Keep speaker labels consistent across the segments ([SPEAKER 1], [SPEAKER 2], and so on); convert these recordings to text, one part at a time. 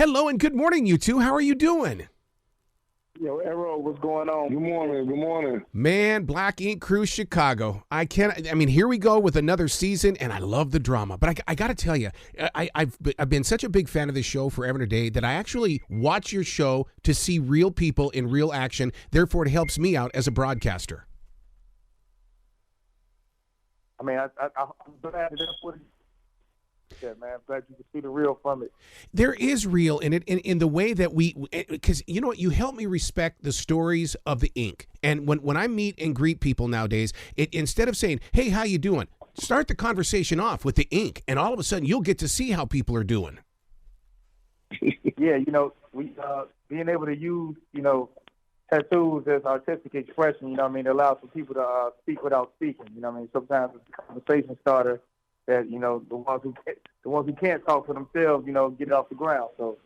[SPEAKER 1] Hello and good morning, you two. How are you doing?
[SPEAKER 2] Yo, Arrow, what's going on?
[SPEAKER 3] Good morning. Good morning.
[SPEAKER 1] Man, Black Ink Crew Chicago. Here we go with another season, and I love the drama. But I got to tell you, I've been such a big fan of this show forever and a day that I actually watch your show to see real people in real action. Therefore, it helps me out as a broadcaster.
[SPEAKER 2] I mean, I'm glad that's what it is, man. I'm glad you can see the real from it.
[SPEAKER 1] There is real in it, in the way that because you know what, you help me respect the stories of the ink. And when I meet and greet people nowadays, instead of saying, hey, how you doing? Start the conversation off with the ink, and all of a sudden you'll get to see how people are doing.
[SPEAKER 2] Yeah, we being able to use, tattoos as artistic expression, it allows for people to speak without speaking. Sometimes it's a conversation starter that, the ones who can't talk for themselves, get it off the ground. So,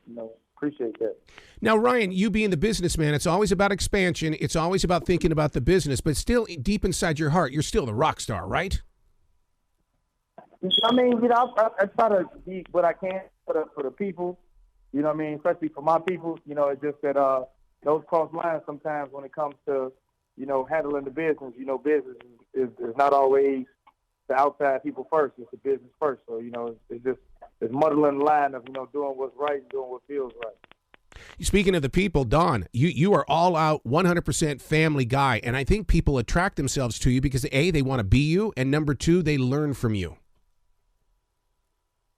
[SPEAKER 2] appreciate that.
[SPEAKER 1] Now, Ryan, you being the businessman, it's always about expansion. It's always about thinking about the business, but still deep inside your heart, you're still the rock star, right?
[SPEAKER 2] I try to be what I can for the people, especially for my people. It's just that those cross lines sometimes when it comes to, handling the business. Business is not always the outside people first. It's the business first. So, it's muddling the line of, doing what's right and doing what feels right.
[SPEAKER 1] Speaking of the people, Don, you are all out 100% family guy. And I think people attract themselves to you because A, they want to be you. And number two, they learn from you.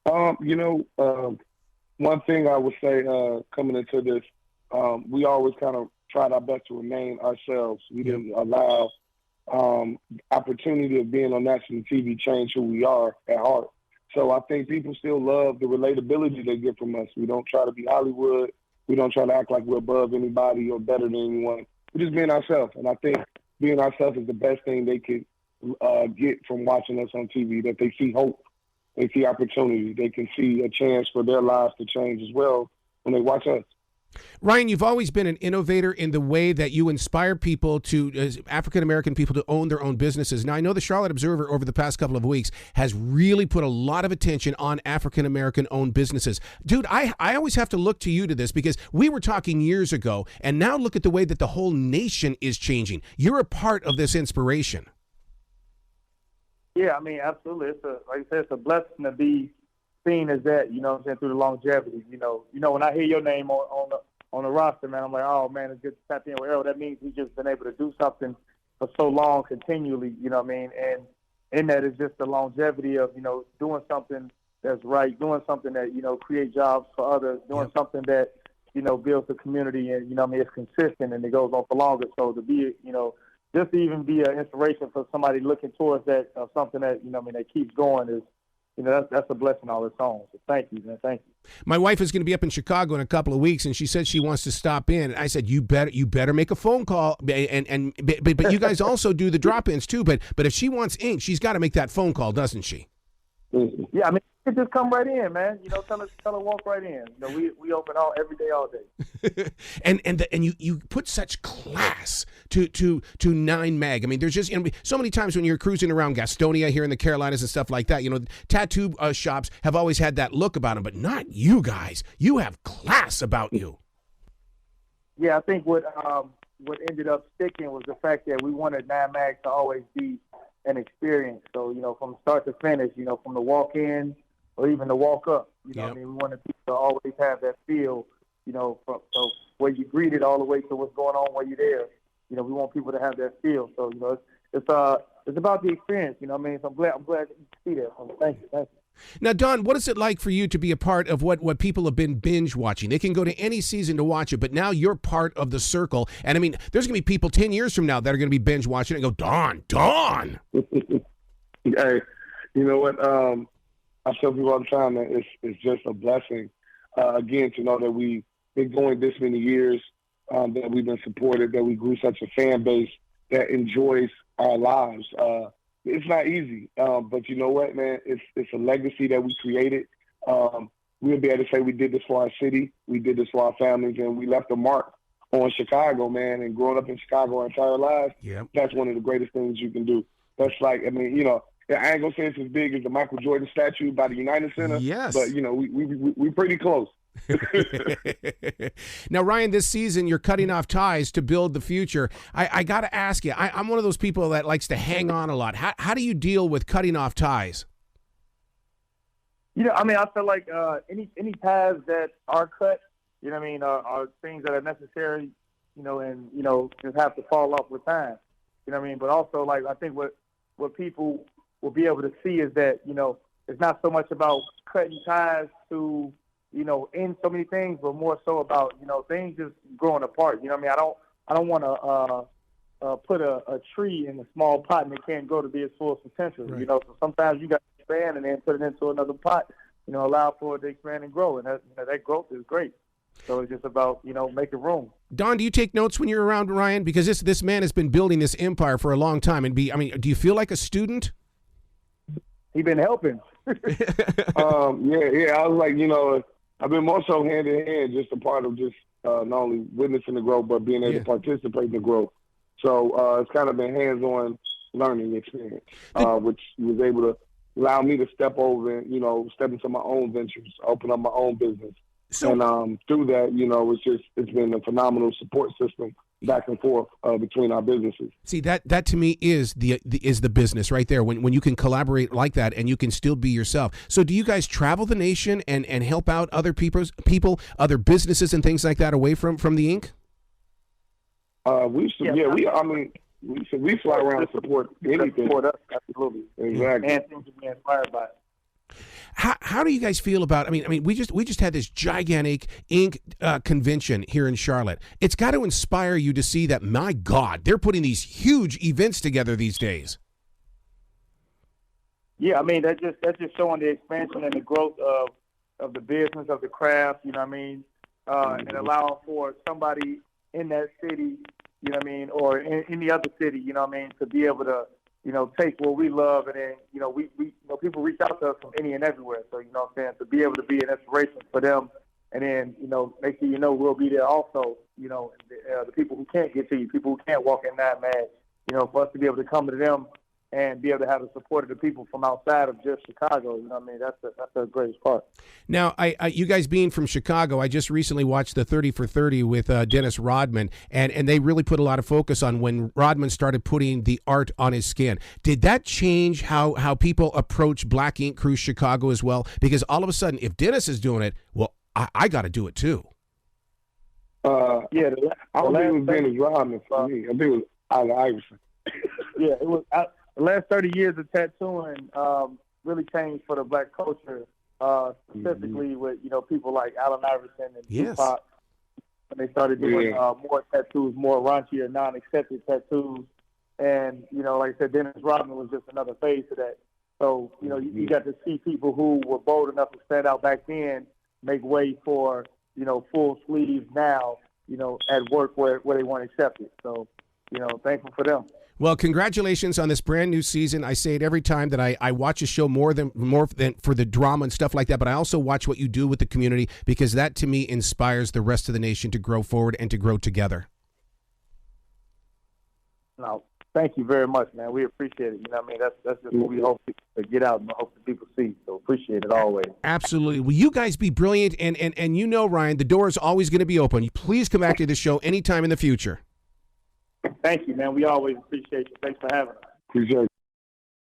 [SPEAKER 3] One thing I would say coming into this, we always kind of tried our best to remain ourselves. We didn't allow opportunity of being on national TV change who we are at heart. So I think people still love the relatability they get from us. We don't try to be Hollywood. We don't try to act like we're above anybody or better than anyone. We're just being ourselves. And I think being ourselves is the best thing they could get from watching us on TV, that they see hope. They see opportunity. They can see a chance for their lives to change as well when they watch us.
[SPEAKER 1] Ryan, you've always been an innovator in the way that you inspire people African-American people to own their own businesses. Now, I know the Charlotte Observer over the past couple of weeks has really put a lot of attention on African-American owned businesses. Dude, I always have to look to you to this because we were talking years ago, and now look at the way that the whole nation is changing. You're a part of this inspiration.
[SPEAKER 2] Yeah, absolutely. Like I said, it's a blessing to be seen as that, through the longevity. When I hear your name on the roster, man, I'm like, oh, man, it's good to tap in with Errol. That means we've just been able to do something for so long continually, And in that is just the longevity of, doing something that's right, doing something that, create jobs for others, doing something that, builds the community and, it's consistent and it goes on for longer. So to be, just to even be an inspiration for somebody looking towards that, something that, that keeps going is, that's a blessing all its own. So thank you, man. Thank you.
[SPEAKER 1] My wife is going to be up in Chicago in a couple of weeks, and she said she wants to stop in. And I said, you better make a phone call. But you guys also do the drop-ins too. But if she wants ink, she's got to make that phone call, doesn't she?
[SPEAKER 2] Yeah, you just come right in, man. Tell her walk right in. We open every day, all day.
[SPEAKER 1] and you put such class to 9 Mag. There's just so many times when you're cruising around Gastonia here in the Carolinas and stuff like that. Tattoo shops have always had that look about them, but not you guys. You have class about you.
[SPEAKER 2] Yeah, I think what ended up sticking was the fact that we wanted 9 Mag to always be an experience. So, from start to finish, from the walk in or even the walk up, we wanted people to always have that feel, from where you greeted all the way to what's going on while you're there. We want people to have that feel. So, it's about the experience, So I'm glad you see that. So thank you.
[SPEAKER 1] Now, Don, what is it like for you to be a part of what people have been binge watching? They can go to any season to watch it, but now you're part of the circle. And there's going to be people 10 years from now that are going to be binge watching it and go, Don.
[SPEAKER 3] Hey, you know what? I tell people all the time that it's just a blessing, again, to know that we've been going this many years, that we've been supported, that we grew such a fan base that enjoys our lives. It's not easy, but you know what, man? It's a legacy that we created. We'll be able to say we did this for our city, we did this for our families, and we left a mark on Chicago, man. And growing up in Chicago our entire lives, that's one of the greatest things you can do. That's like, I ain't gonna say it's as big as the Michael Jordan statue by the United Center, but we pretty close.
[SPEAKER 1] Now, Ryan, this season you're cutting off ties to build the future. I got to ask you, I'm one of those people that likes to hang on a lot. How do you deal with cutting off ties?
[SPEAKER 2] You know, I mean, I feel like any ties that are cut, you know what I mean, are things that are necessary, you know, and, you know, just have to fall off with time. You know what I mean? But also, like, I think what people will be able to see is that, you know, it's not so much about cutting ties to, you know, end so many things, but more so about, you know, things just growing apart. You know what I mean? I don't want to put a tree in a small pot and it can't grow to be its full potential. Right. You know, so sometimes you got to expand and then put it into another pot, you know, allow for it to expand and grow. And that, you know, that growth is great. So it's just about, you know, making room.
[SPEAKER 1] Don, do you take notes when you're around Ryan? Because this man has been building this empire for a long time. And do you feel like a student?
[SPEAKER 2] He's been helping.
[SPEAKER 3] Yeah. I was like, you know, I've been more so hand in hand, just a part of just not only witnessing the growth, but being able to participate in the growth. So it's kind of been hands-on learning experience, which was able to allow me to step over and, you know, step into my own ventures, open up my own business. So, and through that, you know, it's been a phenomenal support system back and forth between our businesses.
[SPEAKER 1] See, that to me is the business right there. When you can collaborate like that and you can still be yourself. So do you guys travel the nation and help out other people, other businesses and things like that away from the Inc.?
[SPEAKER 3] We fly around and support anything.
[SPEAKER 2] Support us, absolutely.
[SPEAKER 3] Exactly.
[SPEAKER 2] And things to be inspired by.
[SPEAKER 1] How do you guys feel about? I mean, we just had this gigantic Inc. Convention here in Charlotte. It's got to inspire you to see that. My God, they're putting these huge events together these days.
[SPEAKER 2] Yeah, I mean that's just showing the expansion and the growth of the business, of the craft. You know what I mean, and allowing for somebody in that city, you know what I mean, or in any other city, you know what I mean, to be able to, you know, take what we love, and then, you know, we you know, people reach out to us from any and everywhere. So, you know what I'm saying, to be able to be an inspiration for them, and then, you know, make sure you know we'll be there also, you know, the people who can't get to you, people who can't walk in that man, you know, for us to be able to come to them and be able to have the support of the people from outside of just Chicago. You know what I mean? That's the greatest part.
[SPEAKER 1] Now, you guys being from Chicago, I just recently watched the 30 for 30 with Dennis Rodman, and they really put a lot of focus on when Rodman started putting the art on his skin. Did that change how people approach Black Ink Crew Chicago as well? Because all of a sudden, if Dennis is doing it, well, I got to do it too.
[SPEAKER 3] I don't think it was Dennis Rodman for me. I think it was Allen Iverson.
[SPEAKER 2] Yeah, it was. The last 30 years of tattooing really changed for the Black culture, specifically with, you know, people like Allen Iverson and Tupac. When they started doing more tattoos, more raunchier, non-accepted tattoos. And, you know, like I said, Dennis Rodman was just another phase to that. So, you know, you got to see people who were bold enough to stand out back then make way for, you know, full sleeves now, you know, at work where they weren't accepted. So, you know, thankful for them.
[SPEAKER 1] Well, congratulations on this brand new season. I say it every time that I watch a show more than for the drama and stuff like that, but I also watch what you do with the community, because that to me inspires the rest of the nation to grow forward and to grow together.
[SPEAKER 2] No, thank you very much, man. We appreciate it. You know what I mean? That's just what we hope to get out and hope that people see. So appreciate it always.
[SPEAKER 1] Absolutely. Well, you guys be brilliant, and you know, Ryan, the door is always going to be open. Please come back to the show anytime in the future.
[SPEAKER 2] Thank you, man. We always appreciate you. Thanks for having us.
[SPEAKER 3] Appreciate it.